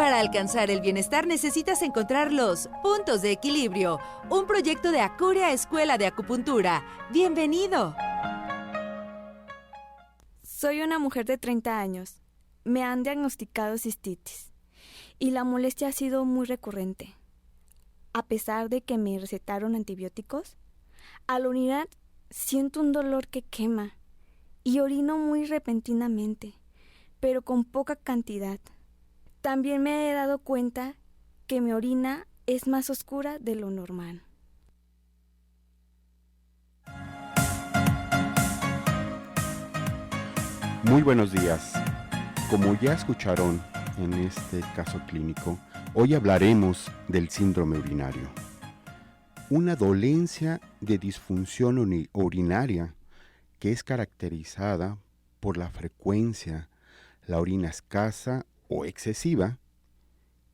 Para alcanzar el bienestar necesitas encontrar los puntos de equilibrio. Un proyecto de Acuria Escuela de Acupuntura. ¡Bienvenido! Soy una mujer de 30 años. Me han diagnosticado cistitis y la molestia ha sido muy recurrente. A pesar de que me recetaron antibióticos, al orinar siento un dolor que quema y orino muy repentinamente, pero con poca cantidad. También me he dado cuenta que mi orina es más oscura de lo normal. Muy buenos días. Como ya escucharon en este caso clínico, hoy hablaremos del síndrome urinario. Una dolencia de disfunción urinaria que es caracterizada por la frecuencia, la orina escasa o excesiva,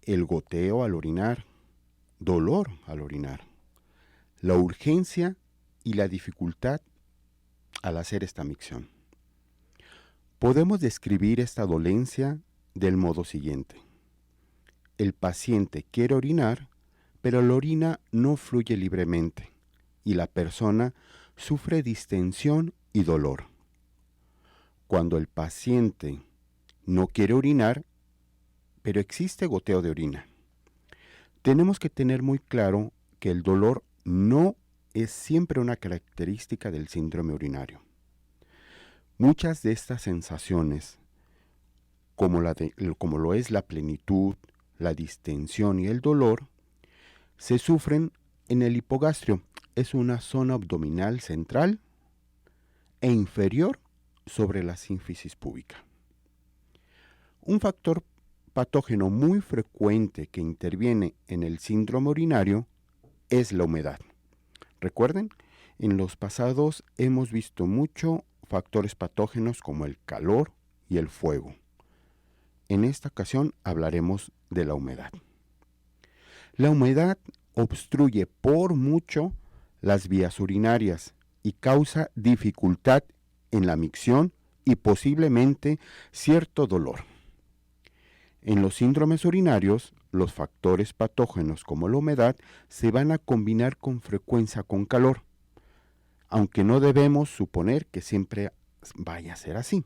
el goteo al orinar, dolor al orinar, la urgencia y la dificultad al hacer esta micción. Podemos describir esta dolencia del modo siguiente. El paciente quiere orinar, pero la orina no fluye libremente y la persona sufre distensión y dolor. Cuando el paciente no quiere orinar, pero existe goteo de orina, tenemos que tener muy claro que el dolor no es siempre una característica del síndrome urinario. Muchas de estas sensaciones, como lo es la plenitud, la distensión y el dolor, se sufren en el hipogastrio. Es una zona abdominal central e inferior sobre la sínfisis púbica. Un factor patógeno muy frecuente que interviene en el síndrome urinario es la humedad. Recuerden, en los pasados hemos visto mucho factores patógenos como el calor y el fuego. En esta ocasión hablaremos de la humedad. La humedad obstruye por mucho las vías urinarias y causa dificultad en la micción y posiblemente cierto dolor. En los síndromes urinarios, los factores patógenos como la humedad se van a combinar con frecuencia con calor, aunque no debemos suponer que siempre vaya a ser así.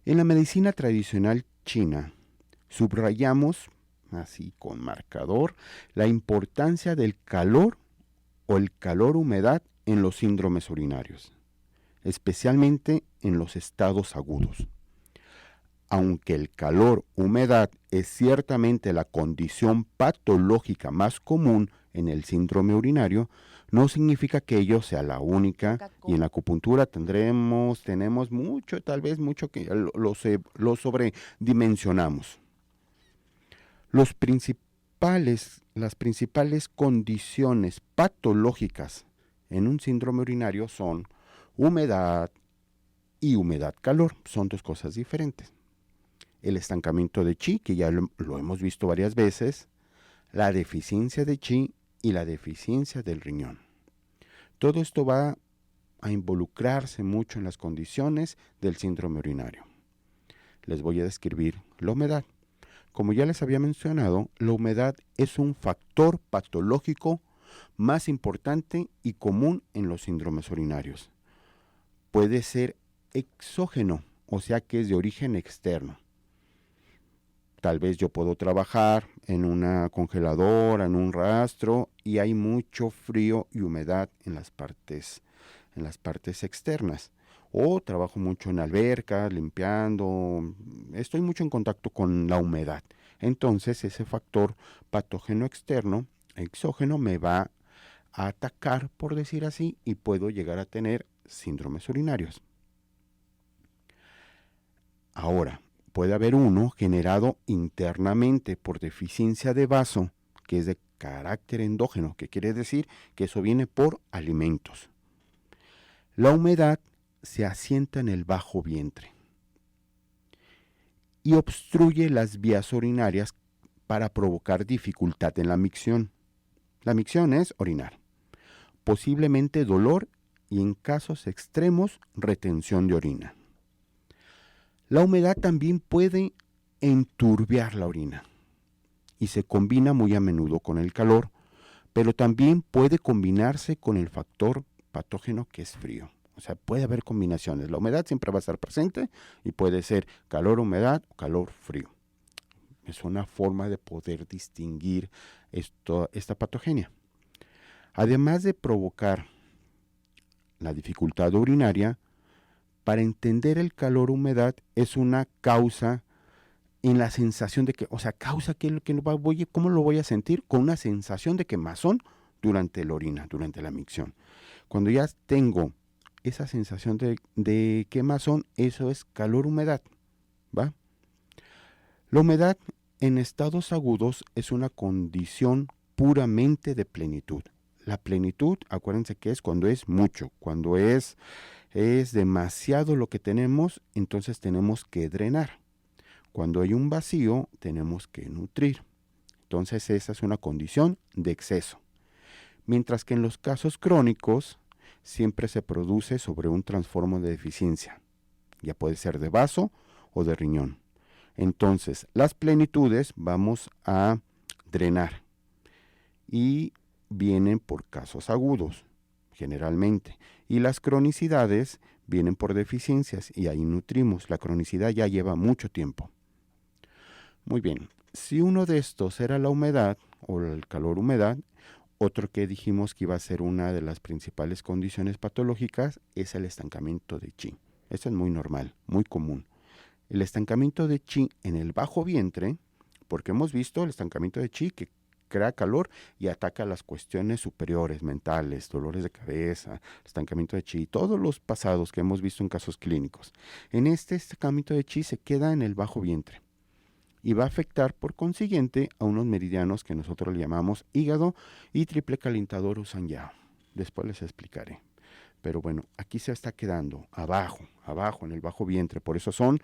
En la medicina tradicional china, subrayamos, así con marcador, la importancia del calor o el calor-humedad en los síndromes urinarios, especialmente en los estados agudos. Aunque el calor-humedad es ciertamente la condición patológica más común en el síndrome urinario, no significa que ello sea la única, y en la acupuntura tenemos mucho, tal vez mucho que lo sobredimensionamos. Las principales condiciones patológicas en un síndrome urinario son humedad y humedad-calor. Son dos cosas diferentes. El estancamiento de chi, que ya lo hemos visto varias veces, la deficiencia de chi y la deficiencia del riñón. Todo esto va a involucrarse mucho en las condiciones del síndrome urinario. Les voy a describir la humedad. Como ya les había mencionado, la humedad es un factor patológico más importante y común en los síndromes urinarios. Puede ser exógeno, o sea que es de origen externo. Tal vez yo puedo trabajar en una congeladora, en un rastro, y hay mucho frío y humedad en las partes externas. O trabajo mucho en albercas, limpiando, estoy mucho en contacto con la humedad. Entonces ese factor patógeno externo, exógeno, me va a atacar, por decir así, y puedo llegar a tener síndromes urinarios. Ahora, puede haber uno generado internamente por deficiencia de vaso, que es de carácter endógeno, que quiere decir que eso viene por alimentos. La humedad se asienta en el bajo vientre y obstruye las vías urinarias para provocar dificultad en la micción. La micción es orinar, posiblemente dolor y en casos extremos retención de orina. La humedad también puede enturbiar la orina y se combina muy a menudo con el calor, pero también puede combinarse con el factor patógeno que es frío. O sea, puede haber combinaciones. La humedad siempre va a estar presente y puede ser calor, humedad o calor, frío. Es una forma de poder distinguir esta patogenia. Además de provocar la dificultad urinaria, para entender el calor-humedad es una causa en la sensación de que, o sea, causa que ¿cómo lo voy a sentir? Con una sensación de quemazón durante la orina, durante la micción. Cuando ya tengo esa sensación de quemazón, eso es calor-humedad, ¿va? La humedad en estados agudos es una condición puramente de plenitud. La plenitud, acuérdense que es cuando es mucho, cuando es demasiado lo que tenemos, entonces tenemos que drenar. Cuando hay un vacío, tenemos que nutrir. Entonces esa es una condición de exceso. Mientras que en los casos crónicos, siempre se produce sobre un trastorno de deficiencia. Ya puede ser de vaso o de riñón. Entonces, las plenitudes vamos a drenar y vienen por casos agudos, generalmente. Y las cronicidades vienen por deficiencias y ahí nutrimos. La cronicidad ya lleva mucho tiempo. Muy bien, si uno de estos era la humedad o el calor-humedad, otro que dijimos que iba a ser una de las principales condiciones patológicas es el estancamiento de chi. Esto es muy normal, muy común. El estancamiento de chi en el bajo vientre, porque hemos visto el estancamiento de chi que crea calor y ataca las cuestiones superiores, mentales, dolores de cabeza, estancamiento de chi, todos los pasados que hemos visto en casos clínicos. En este estancamiento de chi se queda en el bajo vientre y va a afectar por consiguiente a unos meridianos que nosotros le llamamos hígado y triple calentador o Sanyao. Después les explicaré. Pero bueno, aquí se está quedando abajo en el bajo vientre, por eso son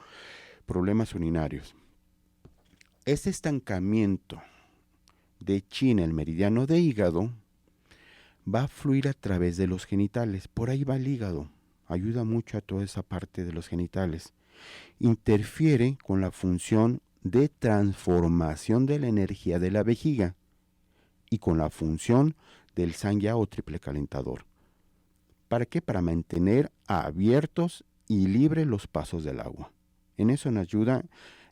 problemas urinarios. Este estancamiento de chi en el meridiano de hígado va a fluir a través de los genitales. Por ahí va el hígado, ayuda mucho a toda esa parte de los genitales. Interfiere con la función de transformación de la energía de la vejiga y con la función del Sanyao o triple calentador. ¿Para qué? Para mantener abiertos y libres los pasos del agua. En eso nos ayuda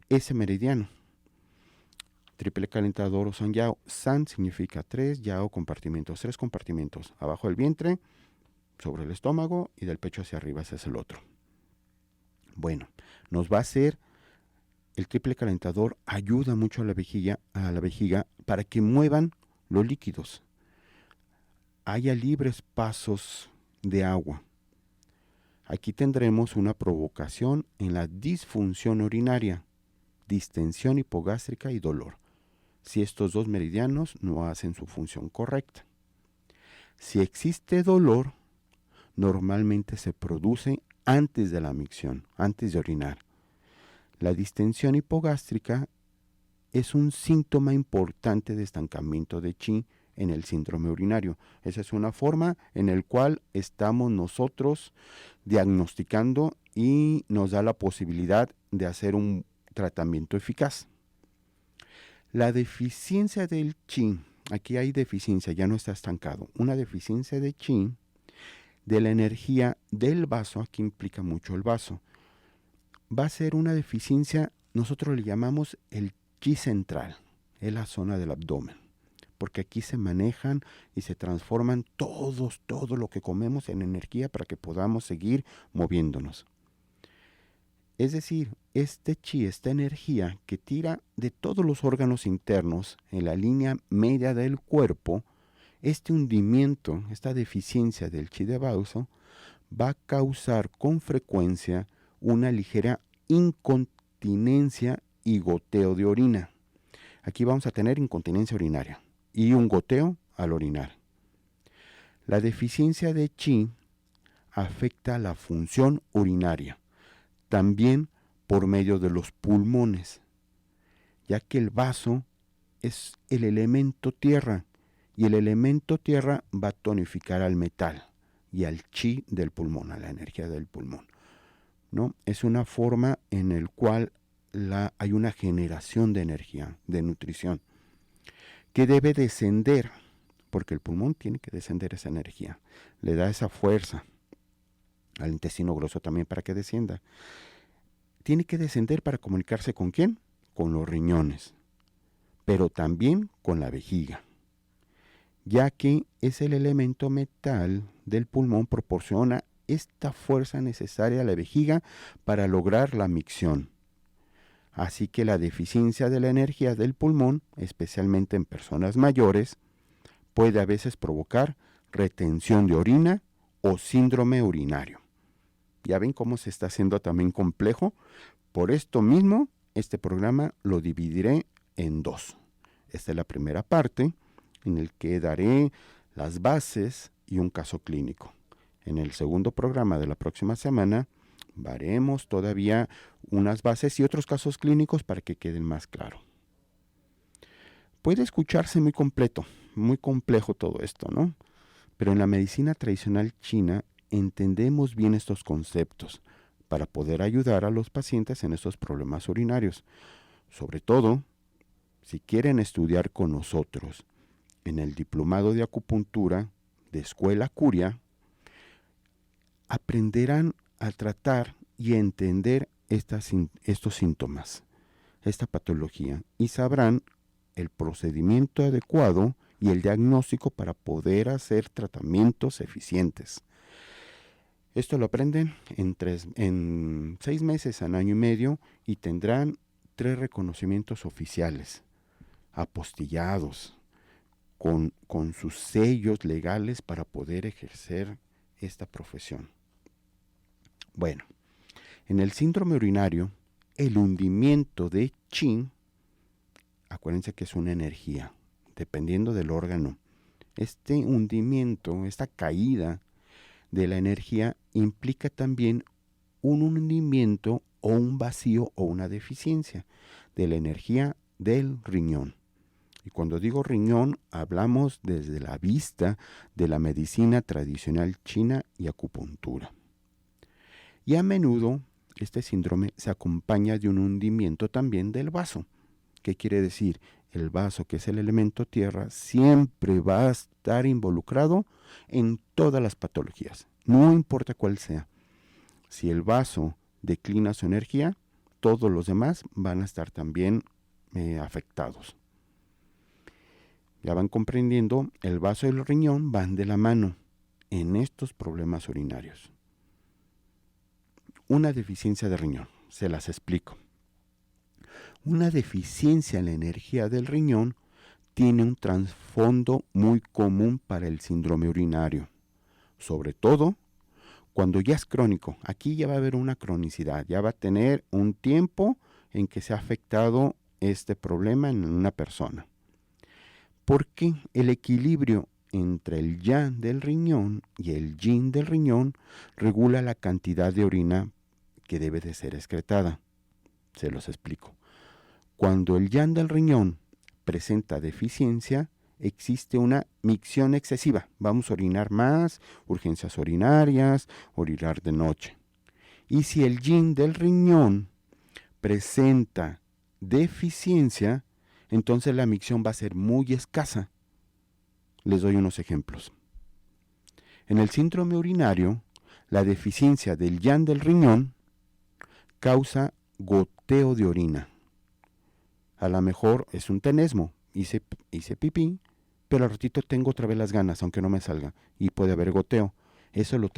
ese meridiano. Triple calentador o Sanyao. San significa 3, Yao compartimentos, 3 compartimentos. Abajo del vientre, sobre el estómago y del pecho hacia arriba, ese es el otro. Bueno, nos va a hacer el triple calentador, ayuda mucho a la vejiga para que muevan los líquidos. Haya libres pasos de agua. Aquí tendremos una provocación en la disfunción urinaria, distensión hipogástrica y dolor, si estos dos meridianos no hacen su función correcta. Si existe dolor, normalmente se produce antes de la micción, antes de orinar. La distensión hipogástrica es un síntoma importante de estancamiento de chi en el síndrome urinario. Esa es una forma en la cual estamos nosotros diagnosticando y nos da la posibilidad de hacer un tratamiento eficaz. La deficiencia del chi, aquí hay deficiencia, ya no está estancado. Una deficiencia de chi, de la energía del vaso, aquí implica mucho el vaso, va a ser una deficiencia, nosotros le llamamos el chi central, es la zona del abdomen, porque aquí se manejan y se transforman todo lo que comemos en energía para que podamos seguir moviéndonos. Es decir, este chi, esta energía que tira de todos los órganos internos en la línea media del cuerpo, este hundimiento, esta deficiencia del chi de vaso, va a causar con frecuencia una ligera incontinencia y goteo de orina. Aquí vamos a tener incontinencia urinaria y un goteo al orinar. La deficiencia de chi afecta la función urinaria, también por medio de los pulmones, ya que el vaso es el elemento tierra y el elemento tierra va a tonificar al metal y al chi del pulmón, a la energía del pulmón, ¿no? Es una forma en la cual hay una generación de energía, de nutrición, que debe descender, porque el pulmón tiene que descender esa energía, le da esa fuerza al intestino grueso también para que descienda. Tiene que descender para comunicarse ¿con quién? Con los riñones, pero también con la vejiga, ya que es el elemento metal del pulmón, proporciona esta fuerza necesaria a la vejiga para lograr la micción. Así que la deficiencia de la energía del pulmón, especialmente en personas mayores, puede a veces provocar retención de orina o síndrome urinario. Ya ven cómo se está haciendo también complejo. Por esto mismo, este programa lo dividiré en dos. Esta es la primera parte, en el que daré las bases y un caso clínico. En el segundo programa de la próxima semana, veremos todavía unas bases y otros casos clínicos para que queden más claro. Puede escucharse muy completo, muy complejo todo esto, ¿no? Pero en la medicina tradicional china entendemos bien estos conceptos para poder ayudar a los pacientes en estos problemas urinarios. Sobre todo, si quieren estudiar con nosotros en el diplomado de acupuntura de Escuela Curia, aprenderán a tratar y a entender estos síntomas, esta patología, y sabrán el procedimiento adecuado y el diagnóstico para poder hacer tratamientos eficientes. Esto lo aprenden en 6 meses a 1 año y medio y tendrán 3 reconocimientos oficiales, apostillados, con sus sellos legales para poder ejercer esta profesión. Bueno, en el síndrome urinario, el hundimiento de qi, acuérdense que es una energía, dependiendo del órgano. Este hundimiento, esta caída de la energía implica también un hundimiento o un vacío o una deficiencia de la energía del riñón. Y cuando digo riñón, hablamos desde la vista de la medicina tradicional china y acupuntura. Y a menudo este síndrome se acompaña de un hundimiento también del vaso. ¿Qué quiere decir? El vaso, que es el elemento tierra, siempre va a estar involucrado en todas las patologías, no importa cuál sea. Si el vaso declina su energía, todos los demás van a estar también afectados. Ya van comprendiendo, el vaso y el riñón van de la mano en estos problemas urinarios. Una deficiencia de riñón, se las explico. Una deficiencia en la energía del riñón tiene un trasfondo muy común para el síndrome urinario, sobre todo cuando ya es crónico. Aquí ya va a haber una cronicidad, ya va a tener un tiempo en que se ha afectado este problema en una persona. Porque el equilibrio entre el yang del riñón y el yin del riñón regula la cantidad de orina que debe de ser excretada. Se los explico. Cuando el yang del riñón presenta deficiencia, existe una micción excesiva. Vamos a orinar más, urgencias urinarias, orinar de noche. Y si el yin del riñón presenta deficiencia, entonces la micción va a ser muy escasa. Les doy unos ejemplos. En el síndrome urinario, la deficiencia del yang del riñón causa goteo de orina. A lo mejor es un tenesmo, hice pipí, pero al ratito tengo otra vez las ganas, aunque no me salga, y puede haber goteo. Eso lo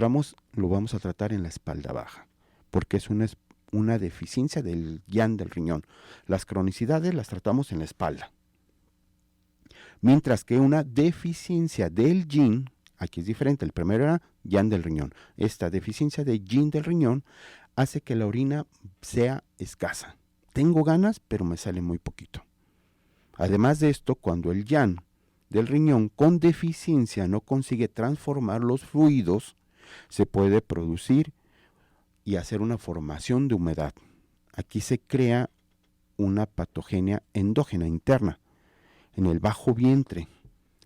vamos a tratar en la espalda baja, porque es una deficiencia del yang del riñón. Las cronicidades las tratamos en la espalda. Mientras que una deficiencia del yin, aquí es diferente, el primero era yang del riñón. Esta deficiencia de yin del riñón hace que la orina sea escasa. Tengo ganas, pero me sale muy poquito. Además de esto, cuando el yang del riñón con deficiencia no consigue transformar los fluidos, se puede producir y hacer una formación de humedad. Aquí se crea una patogenia endógena interna en el bajo vientre,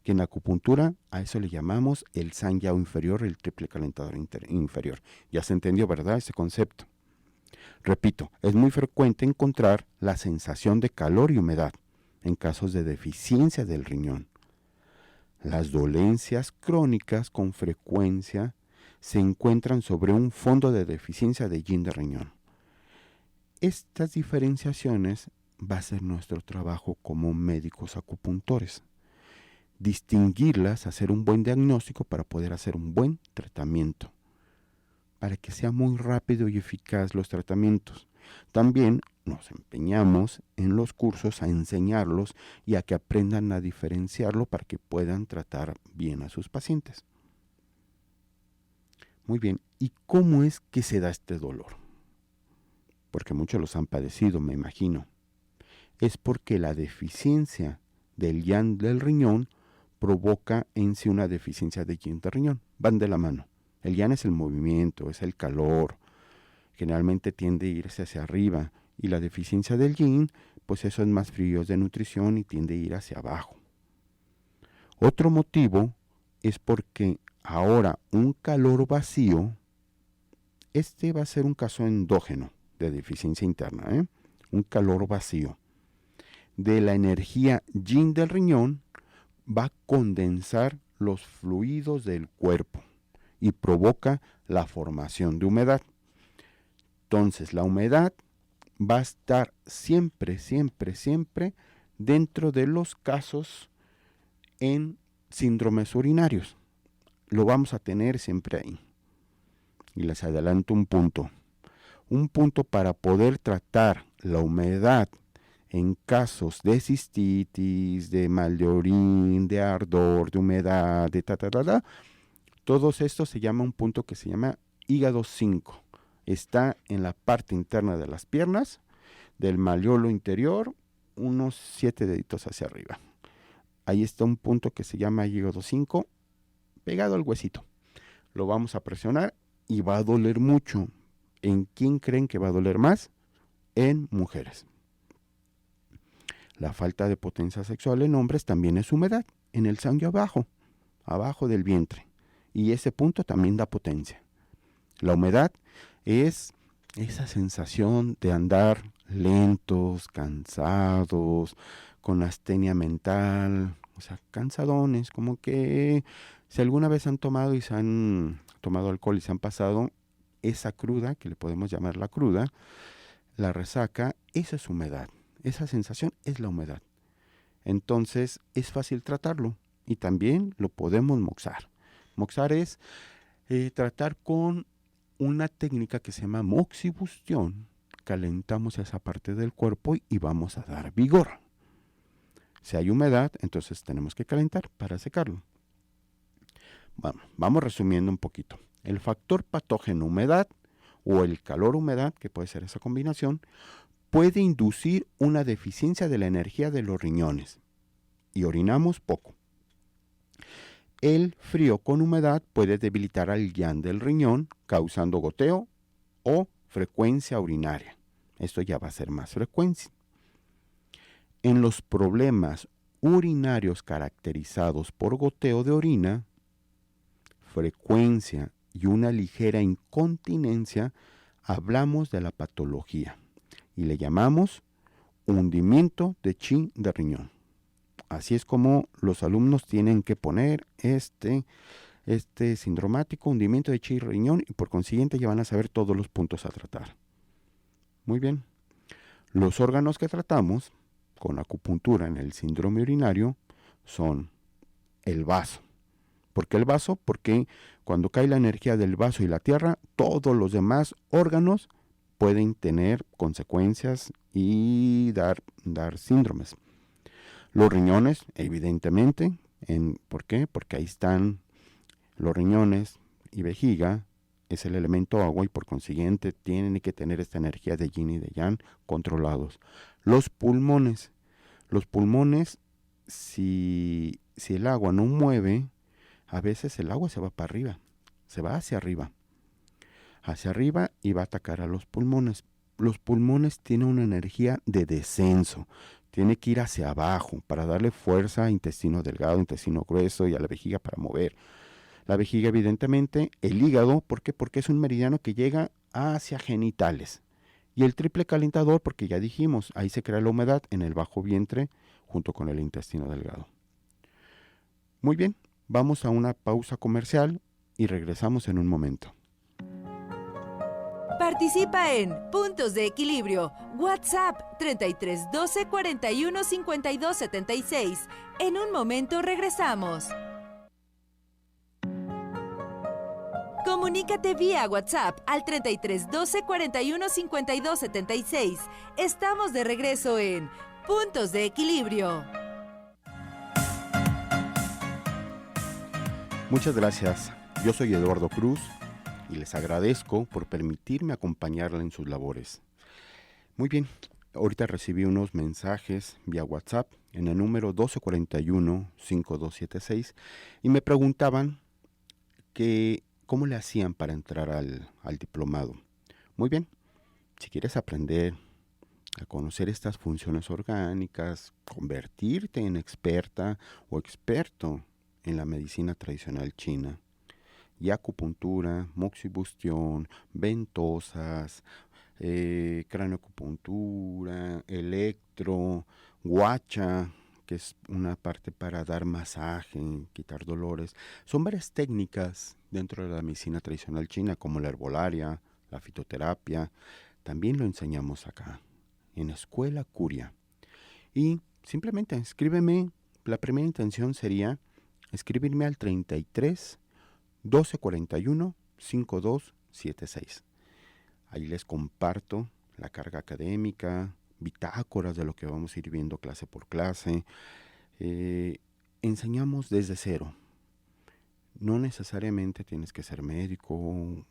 que en la acupuntura a eso le llamamos el San Yao inferior, el triple calentador inferior. Ya se entendió, ¿verdad? Ese concepto. Repito, es muy frecuente encontrar la sensación de calor y humedad en casos de deficiencia del riñón. Las dolencias crónicas con frecuencia se encuentran sobre un fondo de deficiencia de yin de riñón. Estas diferenciaciones va a ser nuestro trabajo como médicos acupuntores. Distinguirlas, hacer un buen diagnóstico para poder hacer un buen tratamiento, para que sea muy rápido y eficaz los tratamientos. También nos empeñamos en los cursos a enseñarlos y a que aprendan a diferenciarlo para que puedan tratar bien a sus pacientes. Muy bien, ¿y cómo es que se da este dolor? Porque muchos los han padecido, me imagino. Es porque la deficiencia del yang del riñón provoca en sí una deficiencia de yin del riñón. Van de la mano. El yang es el movimiento, es el calor. Generalmente tiende a irse hacia arriba. Y la deficiencia del yin, pues eso es más frío, es de nutrición y tiende a ir hacia abajo. Otro motivo es porque ahora un calor vacío, este va a ser un caso endógeno de deficiencia interna, un calor vacío de la energía yin del riñón va a condensar los fluidos del cuerpo y provoca la formación de humedad. Entonces la humedad va a estar siempre dentro de los casos en síndromes urinarios. Lo vamos a tener siempre ahí. Y les adelanto un punto. Un punto para poder tratar la humedad en casos de cistitis, de mal de orín, de ardor, de humedad, de todos estos se llama un punto que se llama hígado 5. Está en la parte interna de las piernas, del malleolo interior, unos 7 deditos hacia arriba. Ahí está un punto que se llama hígado 5, pegado al huesito. Lo vamos a presionar y va a doler mucho. ¿En quién creen que va a doler más? En mujeres. La falta de potencia sexual en hombres también es humedad, en el sangre abajo del vientre. Y ese punto también da potencia. La humedad es esa sensación de andar lentos, cansados, con astenia mental, o sea, cansadones, como que si alguna vez han tomado y se han tomado alcohol y se han pasado esa cruda, que le podemos llamar la cruda, la resaca, esa es humedad. Esa sensación es la humedad. Entonces es fácil tratarlo y también lo podemos moxar. Moxar es tratar con una técnica que se llama moxibustión. Calentamos esa parte del cuerpo y vamos a dar vigor. Si hay humedad, entonces tenemos que calentar para secarlo. Vamos resumiendo un poquito. El factor patógeno humedad o el calor humedad, que puede ser esa combinación, puede inducir una deficiencia de la energía de los riñones y orinamos poco. El frío con humedad puede debilitar al yang del riñón, causando goteo o frecuencia urinaria. Esto ya va a ser más frecuencia. En los problemas urinarios caracterizados por goteo de orina, frecuencia y una ligera incontinencia, hablamos de la patología y le llamamos hundimiento de chi de riñón. Así es como los alumnos tienen que poner este sindromático, hundimiento de chi de riñón, y por consiguiente ya van a saber todos los puntos a tratar. Muy bien. Los órganos que tratamos con acupuntura en el síndrome urinario son el vaso. ¿Por qué el vaso? Porque cuando cae la energía del vaso y la tierra, todos los demás órganos pueden tener consecuencias y dar síndromes. Los riñones, evidentemente, ¿por qué? Porque ahí están los riñones y vejiga, es el elemento agua y por consiguiente tienen que tener esta energía de yin y de yang controlados. Los pulmones, si el agua no mueve, a veces el agua se va para arriba, se va hacia arriba y va a atacar a los pulmones. Los pulmones tienen una energía de descenso, tiene que ir hacia abajo para darle fuerza a intestino delgado, intestino grueso y a la vejiga para mover. La vejiga, evidentemente, el hígado, ¿por qué? Porque es un meridiano que llega hacia genitales Y el triple calentador, porque ya dijimos, ahí se crea la humedad en el bajo vientre junto con el intestino delgado. Muy bien, vamos a una pausa comercial y regresamos en un momento. Participa en Puntos de Equilibrio. WhatsApp 33 12 41 52 76. En un momento regresamos. Comunícate vía WhatsApp al 33 12 41 52 76. Estamos de regreso en Puntos de Equilibrio. Muchas gracias. Yo soy Eduardo Cruz y les agradezco por permitirme acompañarla en sus labores. Muy bien, ahorita recibí unos mensajes vía WhatsApp en el número 1241-5276 y me preguntaban que cómo le hacían para entrar al diplomado. Muy bien, si quieres aprender a conocer estas funciones orgánicas, convertirte en experta o experto en la medicina tradicional china, y acupuntura, moxibustión, ventosas, craneoacupuntura, electro, guacha, que es una parte para dar masaje, quitar dolores. Son varias técnicas dentro de la medicina tradicional china, como la herbolaria, la fitoterapia. También lo enseñamos acá, en Escuela Curia. Y simplemente escríbeme, la primera intención sería escribirme al 33 1241 5276. Ahí les comparto la carga académica, bitácoras de lo que vamos a ir viendo clase por clase. Enseñamos desde cero. No necesariamente tienes que ser médico,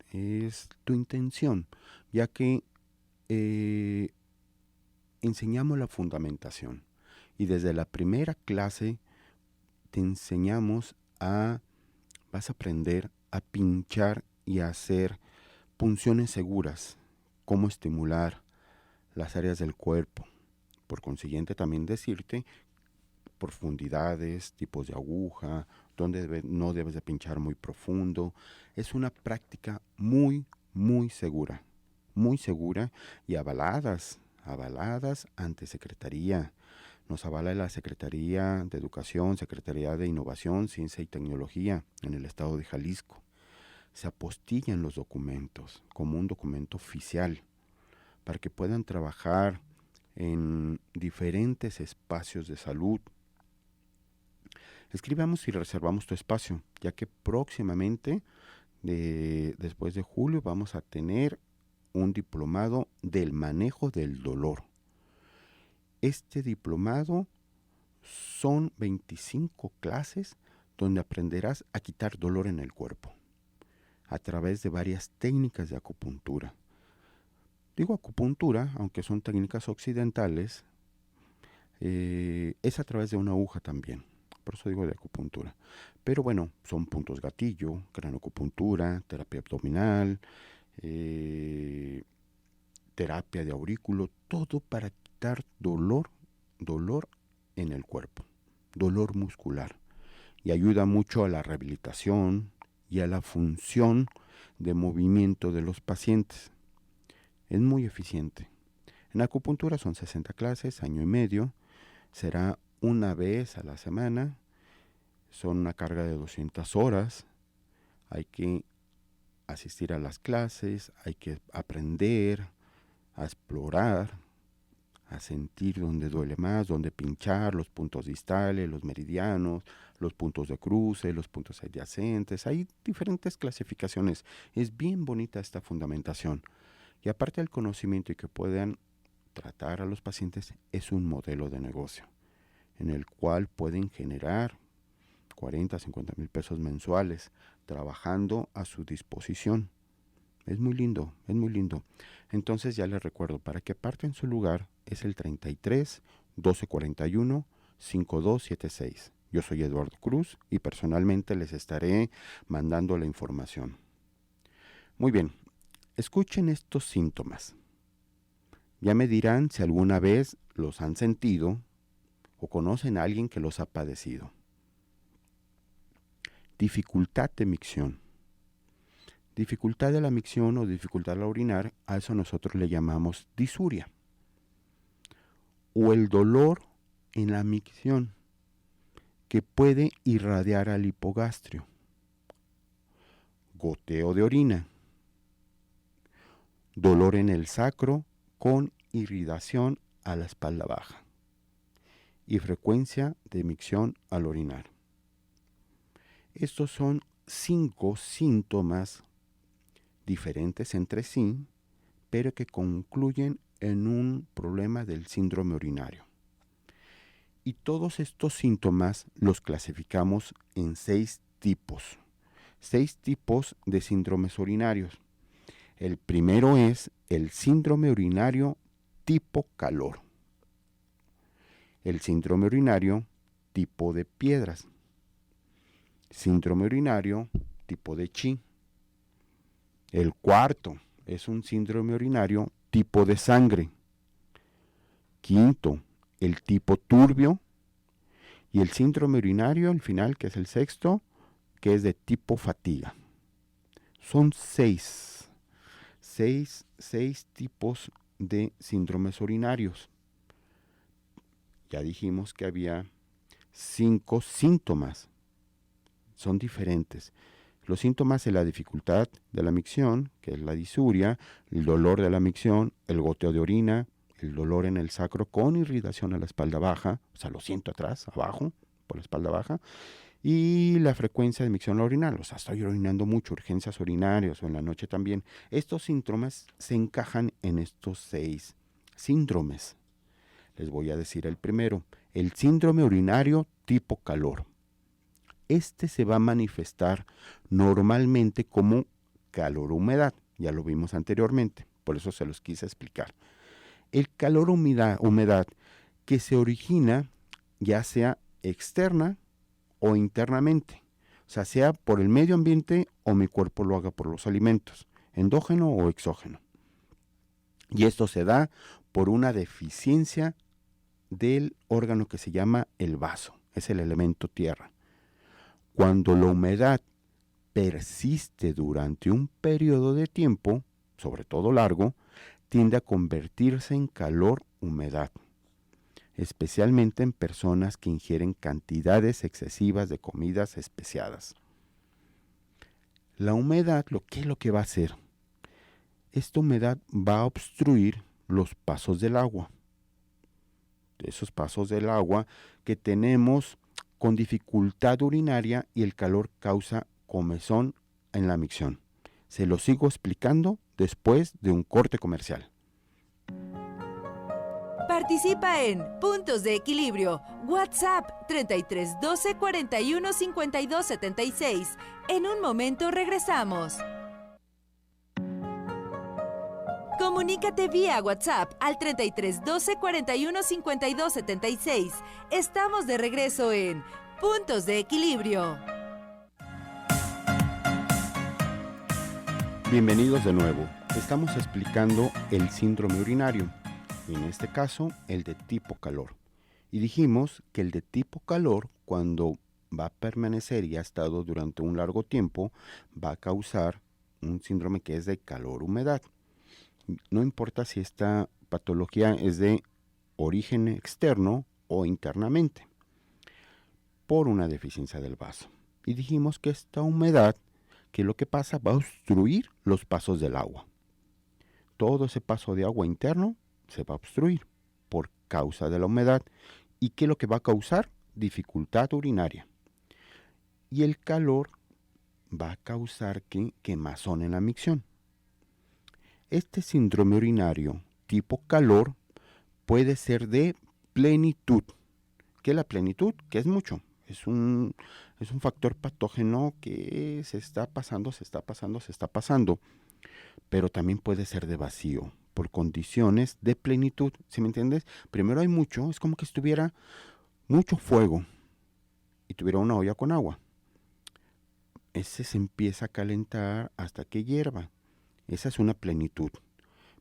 es tu intención, ya que enseñamos la fundamentación. Y desde la primera clase te enseñamos vas a aprender a pinchar y a hacer punciones seguras, cómo estimular las áreas del cuerpo. Por consiguiente, también decirte profundidades, tipos de aguja, dónde no debes de pinchar muy profundo. Es una práctica muy, muy segura y avaladas ante Secretaría. Nos avala la Secretaría de Educación, Secretaría de Innovación, Ciencia y Tecnología en el estado de Jalisco. Se apostillan los documentos como un documento oficial para que puedan trabajar en diferentes espacios de salud. Escribamos y reservamos tu espacio, ya que próximamente, después de julio, vamos a tener un diplomado del manejo del dolor. Este diplomado son 25 clases donde aprenderás a quitar dolor en el cuerpo a través de varias técnicas de acupuntura. Digo acupuntura, aunque son técnicas occidentales, es a través de una aguja también. Por eso digo de acupuntura. Pero bueno, son puntos gatillo, craneoacupuntura, terapia abdominal, terapia de aurículo, todo para quitar dolor en el cuerpo, dolor muscular. Y ayuda mucho a la rehabilitación y a la función de movimiento de los pacientes. Es muy eficiente. En acupuntura son 60 clases, año y medio. Será una vez a la semana. Son una carga de 200 horas. Hay que asistir a las clases, hay que aprender a explorar, a sentir dónde duele más, dónde pinchar, los puntos distales, los meridianos, los puntos de cruce, los puntos adyacentes. Hay diferentes clasificaciones. Es bien bonita esta fundamentación. Y aparte del conocimiento y que puedan tratar a los pacientes, es un modelo de negocio en el cual pueden generar 40, 50 mil pesos mensuales trabajando a su disposición. Es muy lindo, es muy lindo. Entonces ya les recuerdo, para que aparten su lugar es el 33 1241 5276. Yo soy Eduardo Cruz y personalmente les estaré mandando la información. Muy bien, escuchen estos síntomas. Ya me dirán si alguna vez los han sentido o conocen a alguien que los ha padecido. Dificultad de micción. dificultad de la micción o dificultad al orinar, a eso nosotros le llamamos disuria. O el dolor en la micción, que puede irradiar al hipogastrio. Goteo de orina. Dolor en el sacro con irridación a la espalda baja. Y frecuencia de micción al orinar. Estos son 5 síntomas diferentes entre sí, pero que concluyen en un problema del síndrome urinario. Y todos estos síntomas los clasificamos en 6 tipos. 6 tipos de síndromes urinarios. El primero es el síndrome urinario tipo calor. El síndrome urinario tipo de piedras. Síndrome urinario tipo de chi. El cuarto es un síndrome urinario tipo de sangre. Quinto, el tipo turbio. Y el síndrome urinario, el final, que es el sexto, que es de tipo fatiga. Son 6 tipos de síndromes urinarios. Ya dijimos que había 5 síntomas. Son diferentes. Los síntomas de la dificultad de la micción, que es la disuria, el dolor de la micción, el goteo de orina, el dolor en el sacro con irritación a la espalda baja, o sea, lo siento atrás, abajo, por la espalda baja, y la frecuencia de micción orinal, o sea, estoy orinando mucho, urgencias urinarias o en la noche también. Estos síntomas se encajan en estos 6 síndromes. Les voy a decir el primero, el síndrome urinario tipo calor. Este se va a manifestar normalmente como calor-humedad, ya lo vimos anteriormente, por eso se los quise explicar. El calor-humedad que se origina ya sea externa o internamente, o sea por el medio ambiente o mi cuerpo lo haga por los alimentos, endógeno o exógeno. Y esto se da por una deficiencia del órgano que se llama el vaso, es el elemento tierra. Cuando la humedad persiste durante un periodo de tiempo, sobre todo largo, tiende a convertirse en calor-humedad, especialmente en personas que ingieren cantidades excesivas de comidas especiadas. La humedad, ¿qué es lo que va a hacer? Esta humedad va a obstruir los pasos del agua. Esos pasos del agua que tenemos con dificultad urinaria y el calor causa comezón en la micción. Se lo sigo explicando después de un corte comercial. Participa en Puntos de Equilibrio. WhatsApp 33 12 41 52 76. En un momento regresamos. Comunícate vía WhatsApp al 33 12 41 52 76. Estamos de regreso en Puntos de Equilibrio. Bienvenidos de nuevo. Estamos explicando el síndrome urinario, en este caso el de tipo calor. Y dijimos que el de tipo calor, cuando va a permanecer y ha estado durante un largo tiempo, va a causar un síndrome que es de calor-humedad. No importa si esta patología es de origen externo o internamente, por una deficiencia del vaso. Y dijimos que esta humedad, que lo que pasa, va a obstruir los pasos del agua. Todo ese paso de agua interno se va a obstruir por causa de la humedad. ¿Y qué es lo que va a causar? Dificultad urinaria. Y el calor va a causar quemazón en la micción. Este síndrome urinario tipo calor puede ser de plenitud. ¿Qué es la plenitud? Que es mucho. Es un factor patógeno que se está pasando. Pero también puede ser de vacío, por condiciones de plenitud. ¿Sí me entiendes? Primero hay mucho, es como que estuviera mucho fuego y tuviera una olla con agua. Ese se empieza a calentar hasta que hierva. Esa es una plenitud.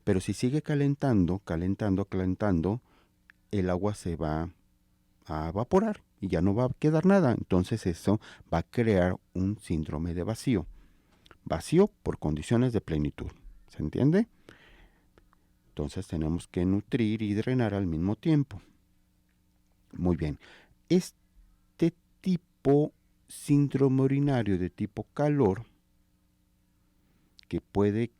Pero si sigue calentando, el agua se va a evaporar y ya no va a quedar nada. Entonces eso va a crear un síndrome de vacío. vacío por condiciones de plenitud. ¿Se entiende? Entonces tenemos que nutrir y drenar al mismo tiempo. Muy bien. Este tipo síndrome urinario de tipo calor, que puede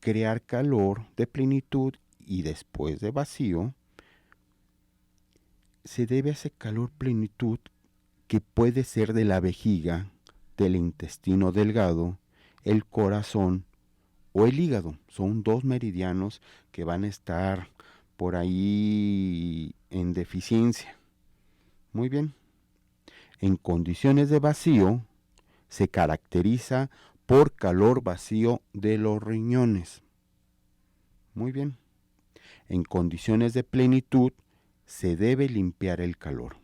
crear calor de plenitud y después de vacío, se debe a ese calor plenitud que puede ser de la vejiga, del intestino delgado, el corazón o el hígado. Son 2 meridianos que van a estar por ahí en deficiencia. Muy bien. En condiciones de vacío se caracteriza por calor vacío de los riñones. Muy bien. En condiciones de plenitud se debe limpiar el calor.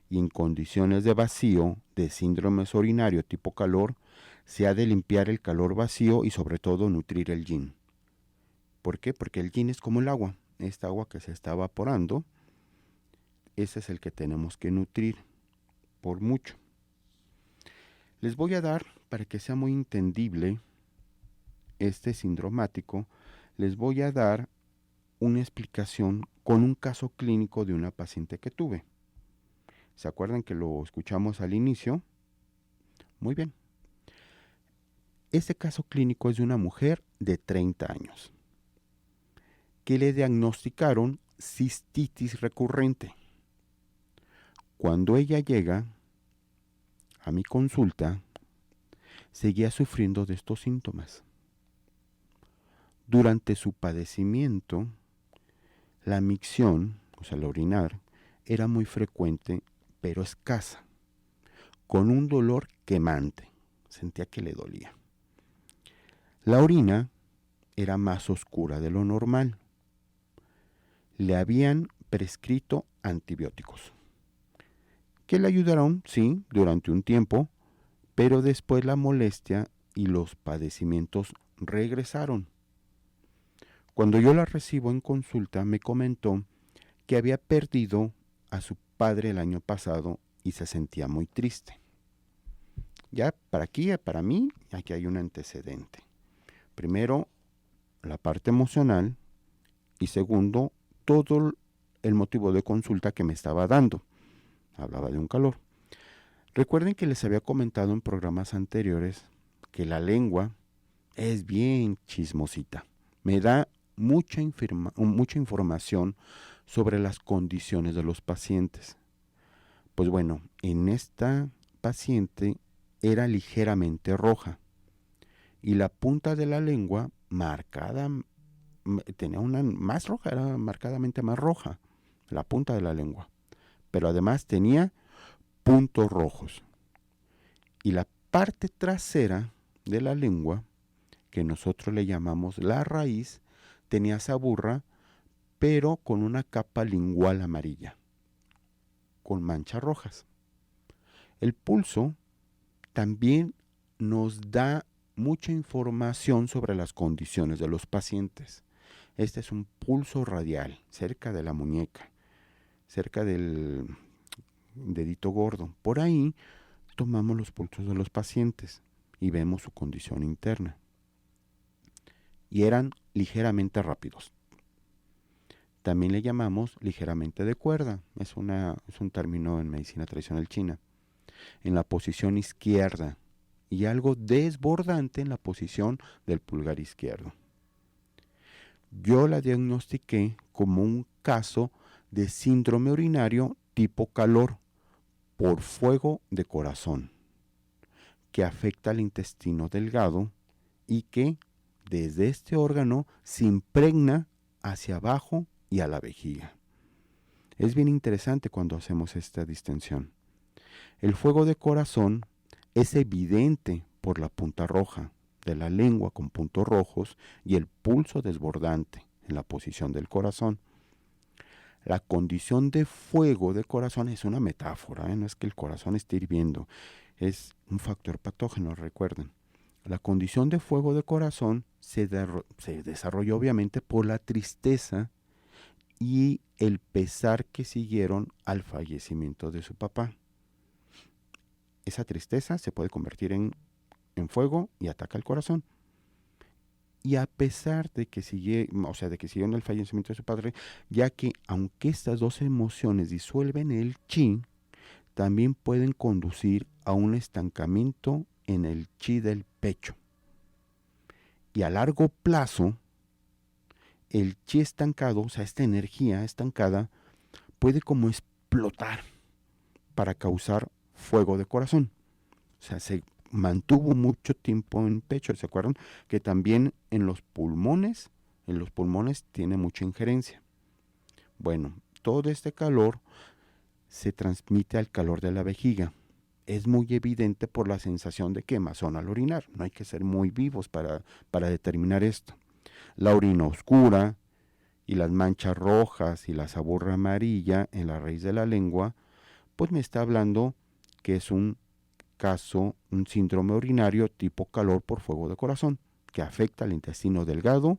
Y en condiciones de vacío de síndrome urinario tipo calor, se ha de limpiar el calor vacío y sobre todo nutrir el yin. ¿Por qué? Porque el yin es como el agua. Esta agua que se está evaporando, ese es el que tenemos que nutrir por mucho. Les voy a dar, para que sea muy entendible este sindromático, les voy a dar una explicación con un caso clínico de una paciente que tuve. ¿Se acuerdan que lo escuchamos al inicio? Muy bien. Este caso clínico es de una mujer de 30 años que le diagnosticaron cistitis recurrente. Cuando ella llega a mi consulta, seguía sufriendo de estos síntomas. Durante su padecimiento, la micción, o sea, el orinar, era muy frecuente, pero escasa, con un dolor quemante. Sentía que le dolía. La orina era más oscura de lo normal. Le habían prescrito antibióticos, que le ayudaron, sí, durante un tiempo, pero después la molestia y los padecimientos regresaron. Cuando yo la recibo en consulta, me comentó que había perdido a su padre el año pasado y se sentía muy triste. Ya para mí, aquí hay un antecedente. Primero, la parte emocional y segundo, todo el motivo de consulta que me estaba dando. Hablaba de un calor. Recuerden que les había comentado en programas anteriores que la lengua es bien chismosita. Me da mucha información sobre las condiciones de los pacientes. Pues bueno, en esta paciente era ligeramente roja y la punta de la lengua tenía una más roja, era marcadamente más roja, la punta de la lengua, pero además tenía puntos rojos. Y la parte trasera de la lengua, que nosotros le llamamos la raíz, tenía saburra, pero con una capa lingual amarilla, con manchas rojas. El pulso también nos da mucha información sobre las condiciones de los pacientes. Este es un pulso radial, cerca de la muñeca, cerca del dedito gordo. Por ahí tomamos los pulsos de los pacientes y vemos su condición interna. Y eran ligeramente rápidos. También le llamamos ligeramente de cuerda. Es un término en medicina tradicional china. En la posición izquierda y algo desbordante en la posición del pulgar izquierdo. Yo la diagnostiqué como un caso de síndrome urinario tipo calor por fuego de corazón, que afecta al intestino delgado y que desde este órgano se impregna hacia abajo y a la vejiga. Es bien interesante cuando hacemos esta distinción. El fuego de corazón es evidente por la punta roja de la lengua con puntos rojos y el pulso desbordante en la posición del corazón. La condición de fuego de corazón es una metáfora, no es que el corazón esté hirviendo, es un factor patógeno, recuerden. La condición de fuego de corazón se desarrolló obviamente por la tristeza y el pesar que siguieron al fallecimiento de su papá. Esa tristeza se puede convertir en en fuego y ataca el corazón. Y a pesar de que siguieron el fallecimiento de su padre, ya que aunque estas dos emociones disuelven el chi, también pueden conducir a un estancamiento en el chi del pecho. Y a largo plazo, el chi estancado, o sea, esta energía estancada, puede como explotar para causar fuego de corazón. O sea, se mantuvo mucho tiempo en pecho. ¿Se acuerdan? Que también en los pulmones tiene mucha injerencia. Bueno, todo este calor se transmite al calor de la vejiga. Es muy evidente por la sensación de quemazón al orinar. No hay que ser muy vivos para determinar esto. La orina oscura y las manchas rojas y la saburra amarilla en la raíz de la lengua, pues me está hablando que es un síndrome urinario tipo calor por fuego de corazón, que afecta al intestino delgado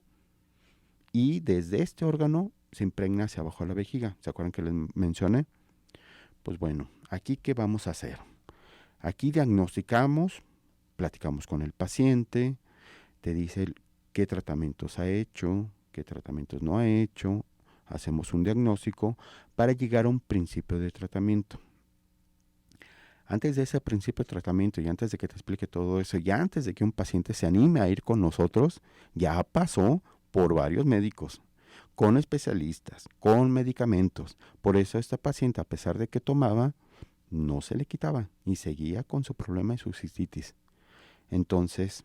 y desde este órgano se impregna hacia abajo de la vejiga. ¿Se acuerdan que les mencioné? Pues bueno, aquí ¿qué vamos a hacer? Aquí diagnosticamos, platicamos con el paciente, te dice qué tratamientos ha hecho, qué tratamientos no ha hecho, hacemos un diagnóstico para llegar a un principio de tratamiento. Antes de ese principio de tratamiento y antes de que te explique todo eso, ya antes de que un paciente se anime a ir con nosotros, ya pasó por varios médicos, con especialistas, con medicamentos. Por eso esta paciente, a pesar de que tomaba, no se le quitaba y seguía con su problema de su cistitis. Entonces,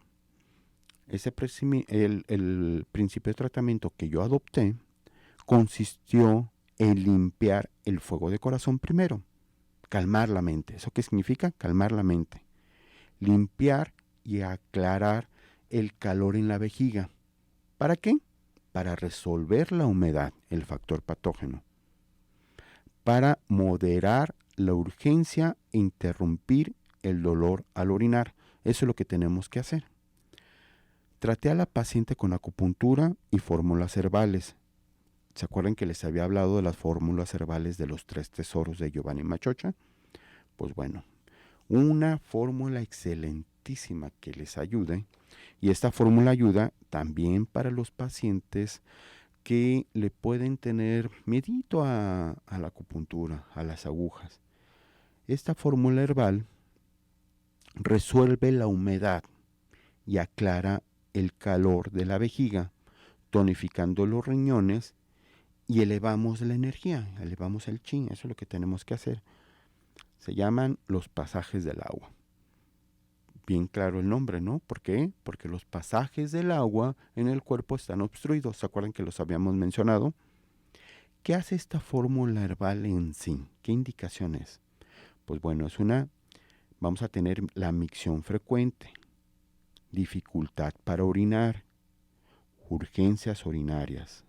el principio de tratamiento que yo adopté consistió en limpiar el fuego de corazón primero. Calmar la mente. ¿Eso qué significa? Calmar la mente. Limpiar y aclarar el calor en la vejiga. ¿Para qué? Para resolver la humedad, el factor patógeno. Para moderar la urgencia e interrumpir el dolor al orinar. Eso es lo que tenemos que hacer. Traté a la paciente con acupuntura y fórmulas herbales. ¿Se acuerdan que les había hablado de las fórmulas herbales de los 3 tesoros de Giovanni Machocha? Pues bueno, una fórmula excelentísima que les ayude. Y esta fórmula ayuda también para los pacientes que le pueden tener miedito a la acupuntura, a las agujas. Esta fórmula herbal resuelve la humedad y aclara el calor de la vejiga, tonificando los riñones y elevamos la energía, elevamos el chi. Eso es lo que tenemos que hacer. Se llaman los pasajes del agua. Bien claro el nombre, ¿no? ¿Por qué? Porque los pasajes del agua en el cuerpo están obstruidos. ¿Se acuerdan que los habíamos mencionado? ¿Qué hace esta fórmula herbal en sí? ¿Qué indicaciones? Pues bueno, vamos a tener la micción frecuente, dificultad para orinar, urgencias urinarias,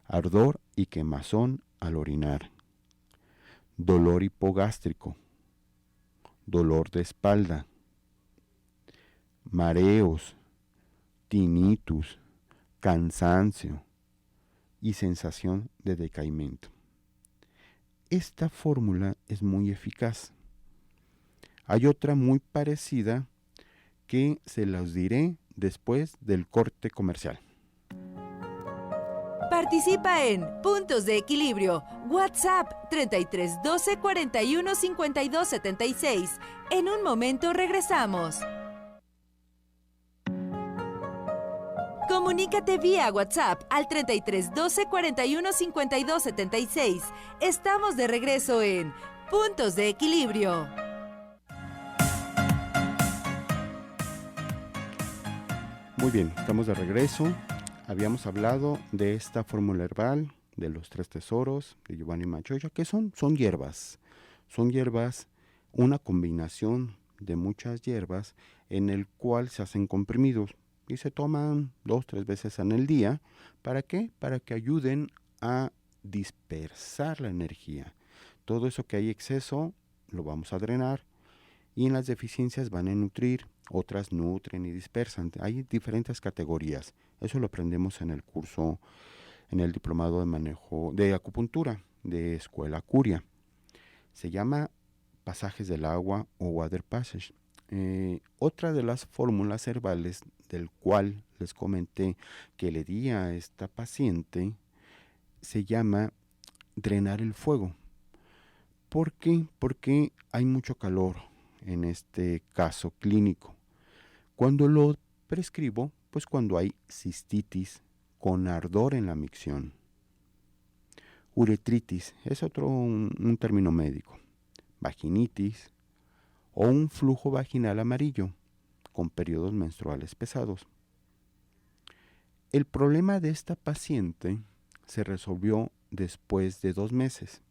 ardor y quemazón al orinar, dolor hipogástrico, dolor de espalda, mareos, tinnitus, cansancio y sensación de decaimiento. Esta fórmula es muy eficaz. Hay otra muy parecida que se las diré después del corte comercial. Participa en Puntos de Equilibrio. WhatsApp 33 12 41 52 76. En un momento regresamos. Comunícate vía WhatsApp al 33 12 41 52 76. Estamos de regreso en Puntos de Equilibrio. Muy bien, estamos de regreso. Habíamos hablado de esta fórmula herbal de los 3 tesoros de Giovanni Machocha, que son hierbas. Son hierbas, una combinación de muchas hierbas en el cual se hacen comprimidos y se toman 2-3 veces en el día. ¿Para qué? Para que ayuden a dispersar la energía. Todo eso que hay exceso lo vamos a drenar y en las deficiencias van a nutrir, otras nutren y dispersan. Hay diferentes categorías. Eso lo aprendemos en el curso, en el diplomado de manejo de acupuntura de Escuela Curia. Se llama Pasajes del Agua o Water Passage. Otra de las fórmulas herbales del cual les comenté que le di a esta paciente se llama drenar el fuego. ¿Por qué? Porque hay mucho calor en este caso clínico. Cuando lo prescribo, pues cuando hay cistitis con ardor en la micción. Uretritis es un término médico. Vaginitis o un flujo vaginal amarillo con periodos menstruales pesados. El problema de esta paciente se resolvió después de 2 meses.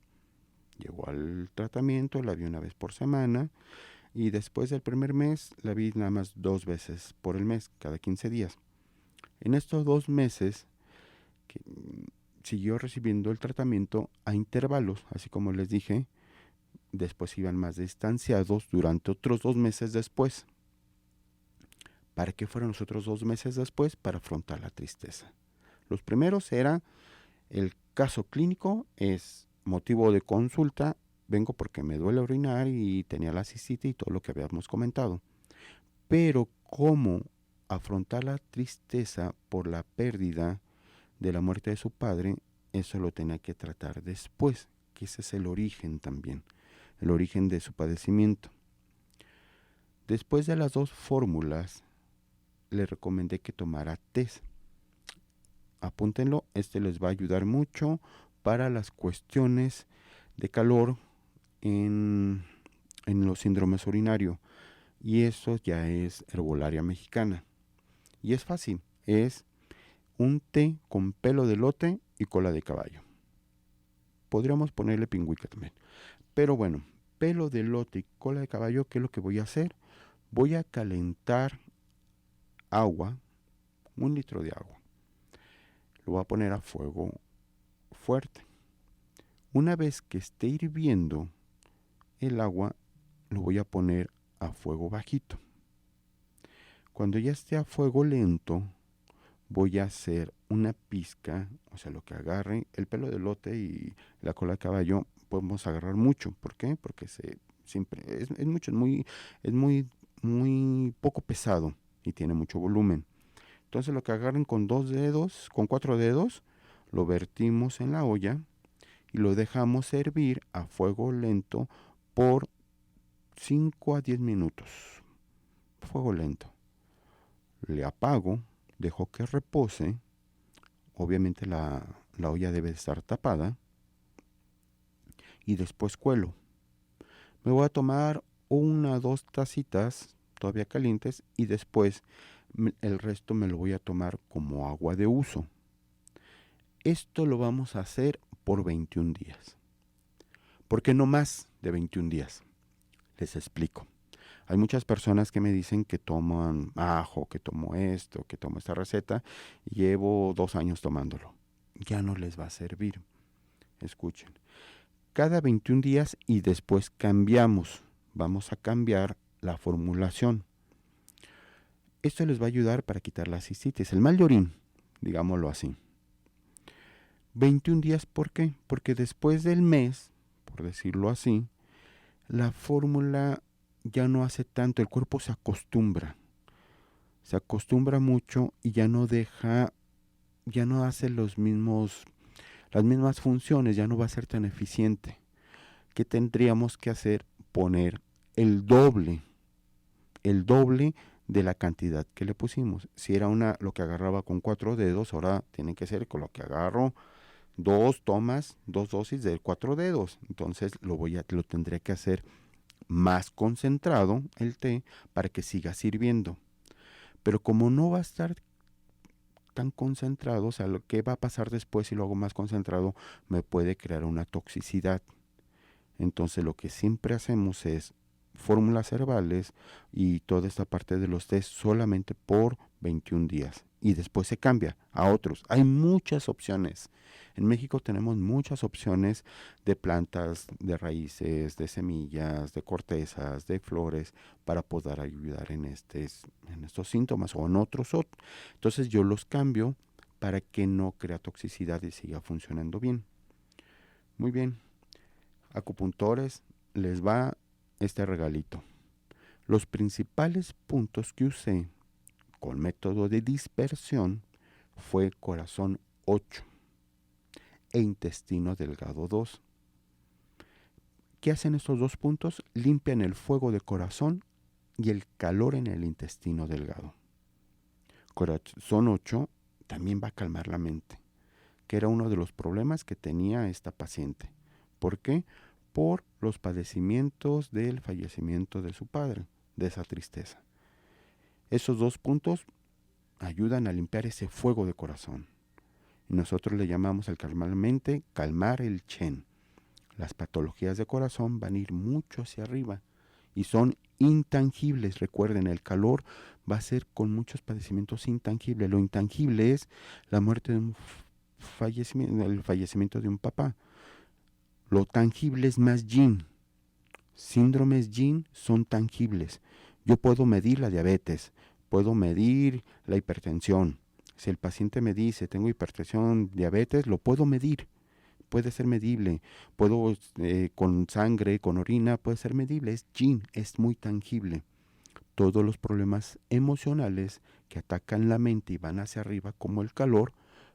Llegó al tratamiento, la vi una vez por semana y después del primer mes la vi nada más 2 veces por el mes, cada 15 días. En estos 2 meses siguió recibiendo el tratamiento a intervalos, así como les dije. Después iban más distanciados durante otros 2 meses después. ¿Para qué fueron los otros 2 meses después? Para afrontar la tristeza. Los primeros era el caso clínico, es motivo de consulta, vengo porque me duele orinar y tenía la cistitis y todo lo que habíamos comentado. Pero cómo afrontar la tristeza por la pérdida de la muerte de su padre, eso lo tenía que tratar después, que ese es el origen también, el origen de su padecimiento. Después de las 2 fórmulas, le recomendé que tomara test. Apúntenlo, este les va a ayudar mucho para las cuestiones de calor en los síndromes urinarios. Y eso ya es herbolaria mexicana. Y es fácil, es un té con pelo de elote y cola de caballo. Podríamos ponerle pingüica también. Pero bueno, pelo de elote y cola de caballo, ¿qué es lo que voy a hacer? Voy a calentar agua, 1 litro de agua. Lo voy a poner a fuego fuerte. Una vez que esté hirviendo el agua, lo voy a poner a fuego bajito. Cuando ya esté a fuego lento, voy a hacer una pizca, o sea, lo que agarre, el pelo de elote y la cola de caballo, podemos agarrar mucho. ¿Por qué? Porque es mucho, es muy poco pesado y tiene mucho volumen. Entonces lo que agarren con 2 dedos, con 4 dedos, lo vertimos en la olla y lo dejamos hervir a fuego lento por 5 a 10 minutos. Fuego lento. Le apago, dejo que repose. Obviamente la olla debe estar tapada. Y después cuelo. Me voy a tomar 1 o 2 tacitas todavía calientes y después el resto me lo voy a tomar como agua de uso. Esto lo vamos a hacer por 21 días. ¿Por qué no más de 21 días? Les explico. Hay muchas personas que me dicen que toman ajo, que tomo esto, que tomo esta receta. Llevo 2 años tomándolo. Ya no les va a servir. Escuchen. Cada 21 días y después cambiamos. Vamos a cambiar la formulación. Esto les va a ayudar para quitar la cistitis, el mal de orín, digámoslo así. 21 días, ¿por qué? Porque después del mes, por decirlo así, la fórmula ya no hace tanto, el cuerpo se acostumbra mucho y ya no hace las mismas funciones, ya no va a ser tan eficiente. ¿Qué tendríamos que hacer? Poner el doble de la cantidad que le pusimos. Si era lo que agarraba con 4 dedos, ahora tiene que ser con lo que agarro 2 dosis de 4 dedos. Entonces lo tendré que hacer más concentrado el té para que siga sirviendo. Pero como no va a estar tan concentrado, o sea, lo que va a pasar después si lo hago más concentrado me puede crear una toxicidad. Entonces lo que siempre hacemos es fórmulas herbales y toda esta parte de los tés solamente por 21 días y después se cambia a otros. Hay muchas opciones. En México tenemos muchas opciones de plantas, de raíces, de semillas, de cortezas, de flores para poder ayudar en estos síntomas o en otros. Entonces yo los cambio para que no crea toxicidad y siga funcionando bien. Muy bien. Acupuntores, les va este regalito. Los principales puntos que usé con método de dispersión fue corazón 8 e intestino delgado 2. ¿Qué hacen estos 2 puntos? Limpian el fuego de corazón y el calor en el intestino delgado. Corazón 8 también va a calmar la mente, que era uno de los problemas que tenía esta paciente. ¿Por qué? Por los padecimientos del fallecimiento de su padre, de esa tristeza. Esos 2 puntos ayudan a limpiar ese fuego de corazón. Y nosotros le llamamos al calmar la mente, calmar el Chen. Las patologías de corazón van a ir mucho hacia arriba y son intangibles. Recuerden, el calor va a ser con muchos padecimientos intangibles. Lo intangible es la muerte de un fallecimiento, el fallecimiento de un papá. Lo tangible es más yin. Síndromes yin son tangibles. Yo puedo medir la diabetes, puedo medir la hipertensión. Si el paciente me dice, tengo hipertensión, diabetes, lo puedo medir. Puede ser medible. Puedo, con sangre, con orina, puede ser medible. Es yin, es muy tangible. Todos los problemas emocionales que atacan la mente y van hacia arriba, como el calor,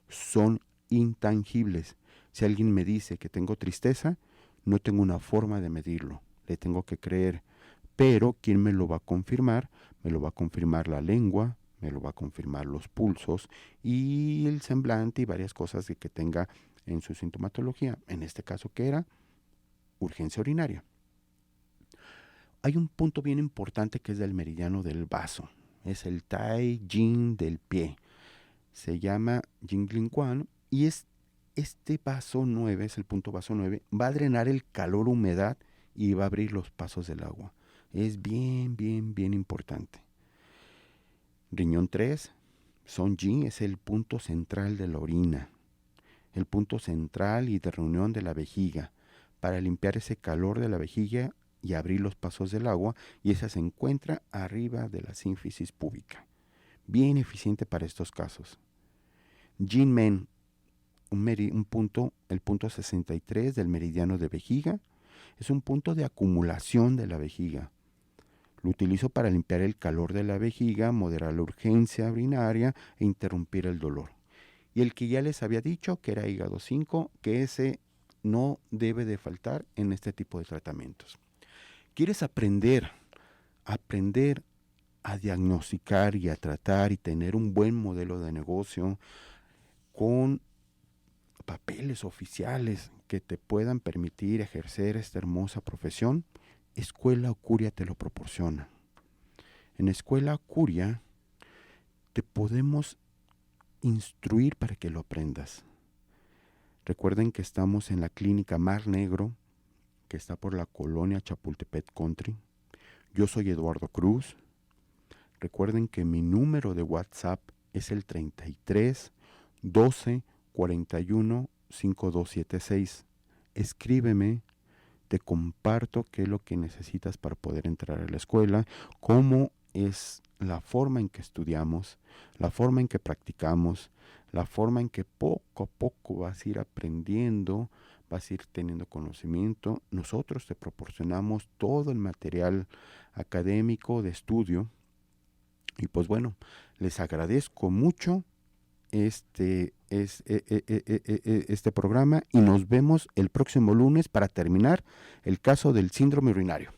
son intangibles. Si alguien me dice que tengo tristeza, no tengo una forma de medirlo. Le tengo que creer. Pero, ¿quién me lo va a confirmar? Me lo va a confirmar la lengua, me lo va a confirmar los pulsos y el semblante y varias cosas que tenga en su sintomatología. En este caso, ¿qué era? Urgencia urinaria. Hay un punto bien importante que es del meridiano del vaso. Es el Tai Jing del pie. Se llama Jingling-Quan y es este vaso 9, es el punto vaso 9, va a drenar el calor, humedad y va a abrir los pasos del agua. Es bien importante. Riñón 3, Son Jing, es el punto central de la orina. El punto central y de reunión de la vejiga, para limpiar ese calor de la vejiga y abrir los pasos del agua, y esa se encuentra arriba de la sínfisis púbica. Bien eficiente para estos casos. Jin Men, un punto, el punto 63 del meridiano de vejiga, es un punto de acumulación de la vejiga. Lo utilizo para limpiar el calor de la vejiga, moderar la urgencia urinaria e interrumpir el dolor. Y el que ya les había dicho, que era hígado 5, que ese no debe de faltar en este tipo de tratamientos. ¿Quieres aprender a diagnosticar y a tratar y tener un buen modelo de negocio con papeles oficiales que te puedan permitir ejercer esta hermosa profesión? Escuela Curia te lo proporciona. En Escuela Curia te podemos instruir para que lo aprendas. Recuerden que estamos en la clínica Mar Negro, que está por la colonia Chapultepec Country. Yo soy Eduardo Cruz. Recuerden que mi número de WhatsApp es el 33 12 41 5276. Escríbeme, te comparto qué es lo que necesitas para poder entrar a la escuela, cómo es la forma en que estudiamos, la forma en que practicamos, la forma en que poco a poco vas a ir aprendiendo, vas a ir teniendo conocimiento. Nosotros te proporcionamos todo el material académico de estudio. Y pues bueno, les agradezco mucho este programa y nos vemos el próximo lunes para terminar el caso del síndrome urinario.